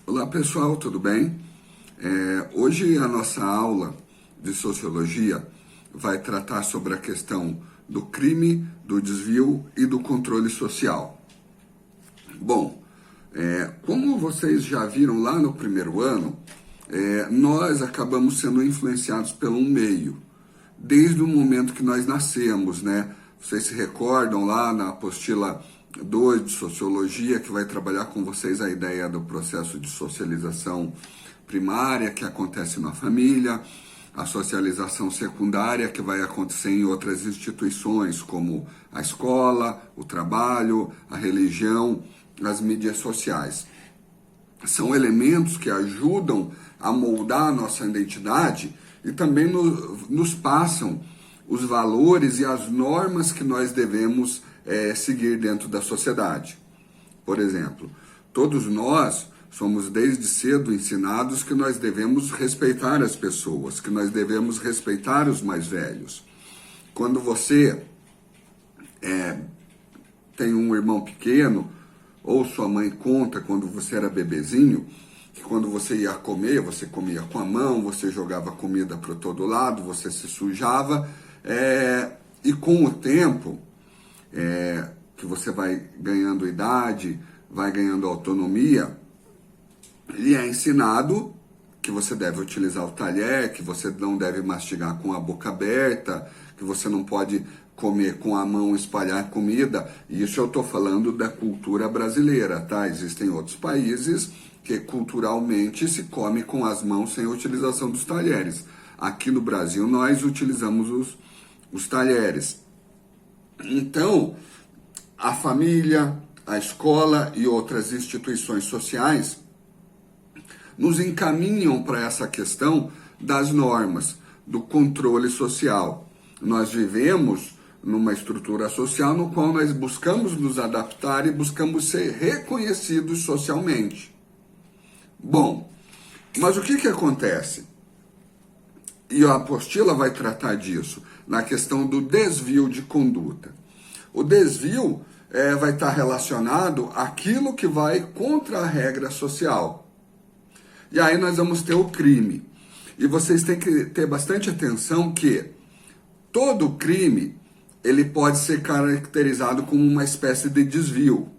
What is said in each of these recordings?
Olá pessoal, tudo bem? Hoje a nossa aula de Sociologia vai tratar sobre a questão do crime, do desvio e do controle social. Bom, como vocês já viram lá no primeiro ano, nós acabamos sendo influenciados pelo meio, desde o momento que nós nascemos, né? Vocês se recordam lá na apostila 2 de Sociologia, que vai trabalhar com vocês a ideia do processo de socialização primária, que acontece na família, a socialização secundária, que vai acontecer em outras instituições, como a escola, o trabalho, a religião, as mídias sociais. São elementos que ajudam a moldar a nossa identidade e também nos passam os valores e as normas que nós devemos seguir dentro da sociedade. Por exemplo, todos nós somos desde cedo ensinados que nós devemos respeitar as pessoas, que nós devemos respeitar os mais velhos. Quando você tem um irmão pequeno, ou sua mãe conta quando você era bebezinho, que quando você ia comer, você comia com a mão, você jogava comida para todo lado, você se sujava, e com o tempo, que você vai ganhando idade, vai ganhando autonomia, lhe é ensinado que você deve utilizar o talher, que você não deve mastigar com a boca aberta, que você não pode comer com a mão, espalhar comida. E isso eu estou falando da cultura brasileira, tá? Existem outros países que culturalmente se come com as mãos sem a utilização dos talheres. Aqui no Brasil nós utilizamos os talheres. Então, a família, a escola e outras instituições sociais nos encaminham para essa questão das normas, do controle social. Nós vivemos numa estrutura social no qual nós buscamos nos adaptar e buscamos ser reconhecidos socialmente. Bom, mas o que acontece? E a apostila vai tratar disso, na questão do desvio de conduta. O desvio vai estar relacionado àquilo que vai contra a regra social. E aí nós vamos ter o crime. E vocês têm que ter bastante atenção que todo crime ele pode ser caracterizado como uma espécie de desvio.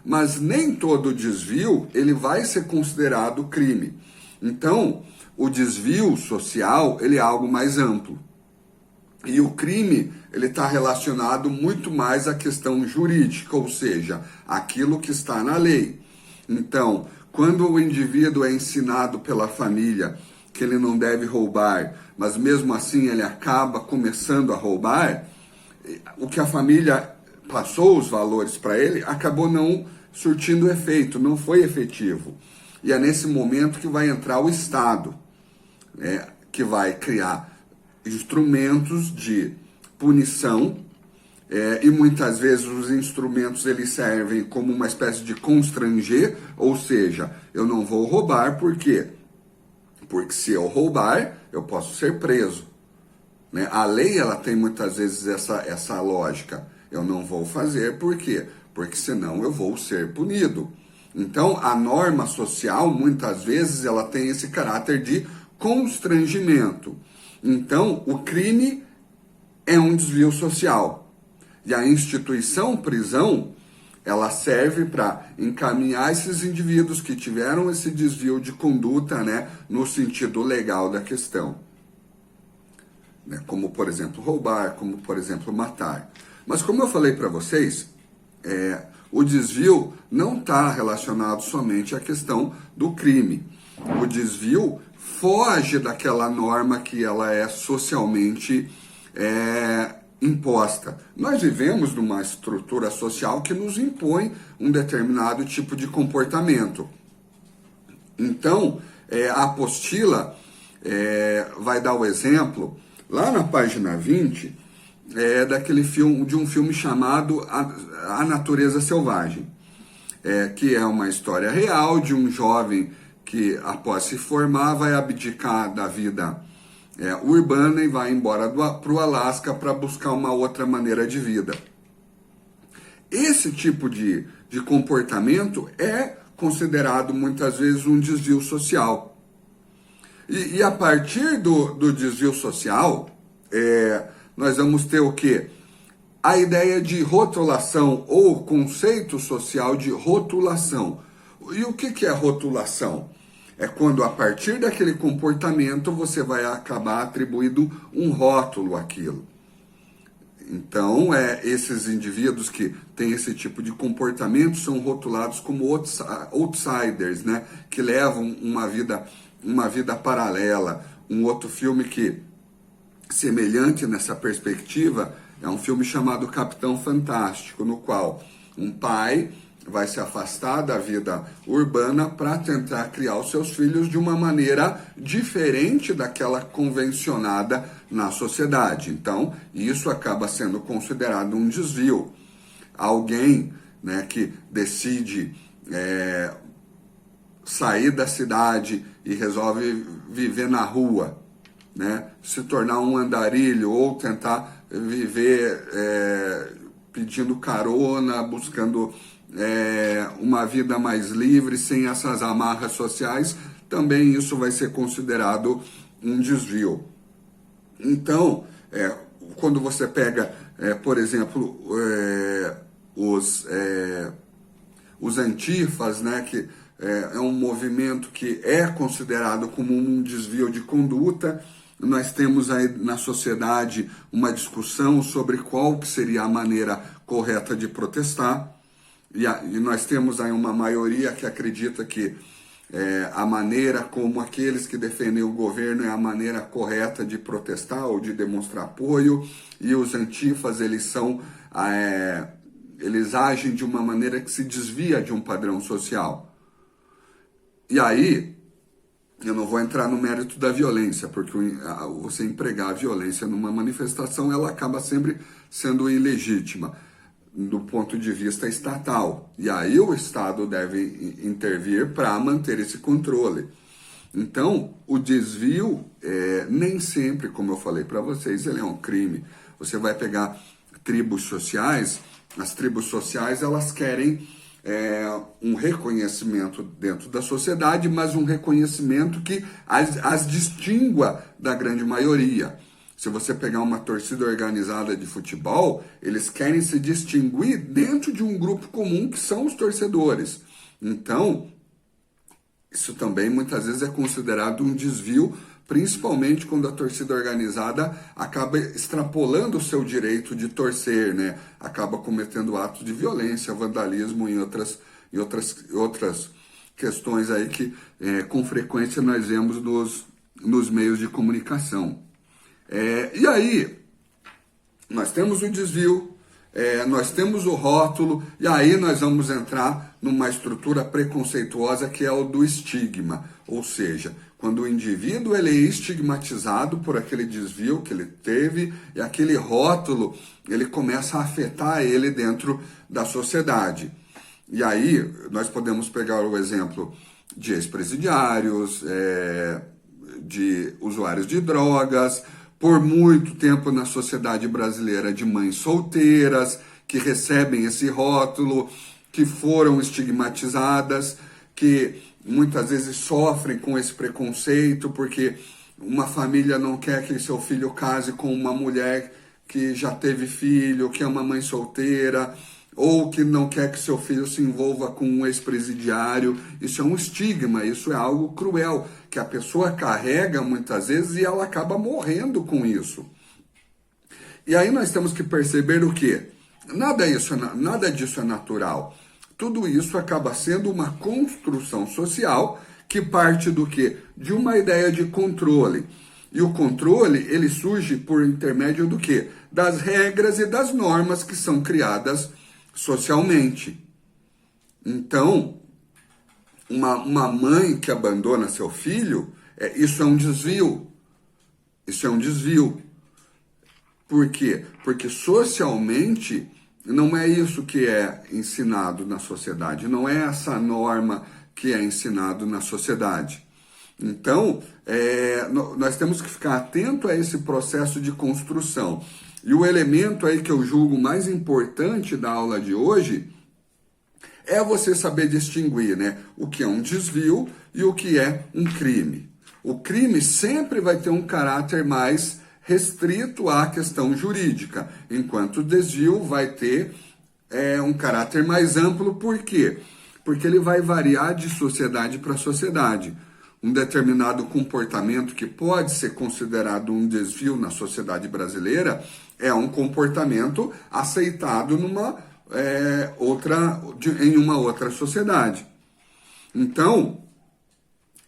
Mas nem todo desvio ele vai ser considerado crime. Então, o desvio social ele é algo mais amplo. E o crime ele está relacionado muito mais à questão jurídica, ou seja, aquilo que está na lei. Então, quando o indivíduo é ensinado pela família que ele não deve roubar, mas mesmo assim ele acaba começando a roubar, o que a família passou os valores para ele acabou não surtindo efeito, não foi efetivo. E é nesse momento que vai entrar o Estado, que vai criar instrumentos de punição, e muitas vezes os instrumentos eles servem como uma espécie de constranger, ou seja, eu não vou roubar, por quê? Porque se eu roubar, eu posso ser preso. Né? A lei ela tem muitas vezes essa lógica, eu não vou fazer, por quê? Porque senão eu vou ser punido. Então a norma social muitas vezes ela tem esse caráter de constrangimento. Então o crime é um desvio social. E a instituição prisão, ela serve para encaminhar esses indivíduos que tiveram esse desvio de conduta, né, no sentido legal da questão. Né, como, por exemplo, roubar, como, por exemplo, matar. Mas como eu falei para vocês, o desvio não está relacionado somente à questão do crime. O desvio foge daquela norma que ela é socialmente imposta. Nós vivemos numa estrutura social que nos impõe um determinado tipo de comportamento. Então, a apostila vai dar o exemplo, lá na página 20, daquele filme, de um filme chamado A Natureza Selvagem, que é uma história real de um jovem que, após se formar, vai abdicar da vida urbana e vai embora para o Alasca para buscar uma outra maneira de vida. Esse tipo de comportamento é considerado muitas vezes um desvio social. E a partir do desvio social, nós vamos ter o quê? A ideia de rotulação ou conceito social de rotulação. E o que é rotulação? É quando a partir daquele comportamento você vai acabar atribuindo um rótulo àquilo. Então, esses indivíduos que têm esse tipo de comportamento são rotulados como outsiders, né? Que levam uma vida paralela. Um outro filme que, semelhante nessa perspectiva, é um filme chamado Capitão Fantástico, no qual um pai vai se afastar da vida urbana para tentar criar os seus filhos de uma maneira diferente daquela convencionada na sociedade. Então, isso acaba sendo considerado um desvio. Alguém, né, que decide sair da cidade e resolve viver na rua, né, se tornar um andarilho ou tentar viver pedindo carona, buscando uma vida mais livre, sem essas amarras sociais, também isso vai ser considerado um desvio. Então, quando você pega, por exemplo, os antifas, né, que é um movimento que é considerado como um desvio de conduta. Nós temos aí na sociedade uma discussão sobre qual que seria a maneira correta de protestar. E nós temos aí uma maioria que acredita que a maneira como aqueles que defendem o governo é a maneira correta de protestar ou de demonstrar apoio, e os antifas, eles agem de uma maneira que se desvia de um padrão social. E aí, eu não vou entrar no mérito da violência, porque você empregar a violência numa manifestação, ela acaba sempre sendo ilegítima do ponto de vista estatal. E aí o Estado deve intervir para manter esse controle. Então, o desvio, nem sempre, como eu falei para vocês, ele é um crime. Você vai pegar tribos sociais, as tribos sociais, elas querem um reconhecimento dentro da sociedade, mas um reconhecimento que as distingua da grande maioria. Se você pegar uma torcida organizada de futebol, eles querem se distinguir dentro de um grupo comum que são os torcedores. Então, isso também muitas vezes é considerado um desvio, principalmente quando a torcida organizada acaba extrapolando o seu direito de torcer, né? Acaba cometendo atos de violência, vandalismo e outras questões aí que com frequência nós vemos nos meios de comunicação. E aí, nós temos o desvio, nós temos o rótulo, e aí nós vamos entrar numa estrutura preconceituosa que é o do estigma. Ou seja, quando o indivíduo ele é estigmatizado por aquele desvio que ele teve, e aquele rótulo ele começa a afetar ele dentro da sociedade. E aí nós podemos pegar o exemplo de ex-presidiários, de usuários de drogas, por muito tempo na sociedade brasileira, de mães solteiras que recebem esse rótulo, que foram estigmatizadas, que muitas vezes sofrem com esse preconceito, porque uma família não quer que seu filho case com uma mulher que já teve filho, que é uma mãe solteira, ou que não quer que seu filho se envolva com um ex-presidiário. Isso é um estigma, isso é algo cruel, que a pessoa carrega muitas vezes e ela acaba morrendo com isso. E aí nós temos que perceber o quê? Nada disso é natural. Tudo isso acaba sendo uma construção social que parte do quê? De uma ideia de controle. E o controle, ele surge por intermédio do quê? Das regras e das normas que são criadas socialmente. Então, uma mãe que abandona seu filho, isso é um desvio. Isso é um desvio. Por quê? Porque socialmente não é isso que é ensinado na sociedade, não é essa norma que é ensinado na sociedade. Então, nós temos que ficar atento a esse processo de construção. E o elemento aí que eu julgo mais importante da aula de hoje é você saber distinguir, né, o que é um desvio e o que é um crime. O crime sempre vai ter um caráter mais restrito à questão jurídica, enquanto o desvio vai ter um caráter mais amplo. Por quê? Porque ele vai variar de sociedade para sociedade. Um determinado comportamento que pode ser considerado um desvio na sociedade brasileira é um comportamento aceitado em uma outra sociedade. Então,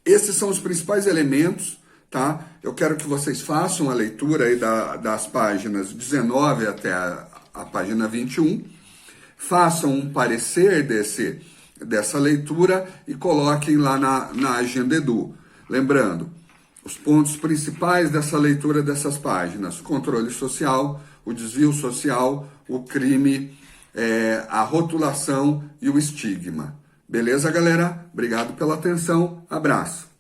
esses são os principais elementos, tá? Eu quero que vocês façam a leitura aí das páginas 19 até a página 21, façam um parecer dessa leitura e coloquem lá na Agenda Edu. Lembrando, os pontos principais dessa leitura dessas páginas: controle social, o desvio social, o crime, a rotulação e o estigma. Beleza, galera? Obrigado pela atenção. Abraço.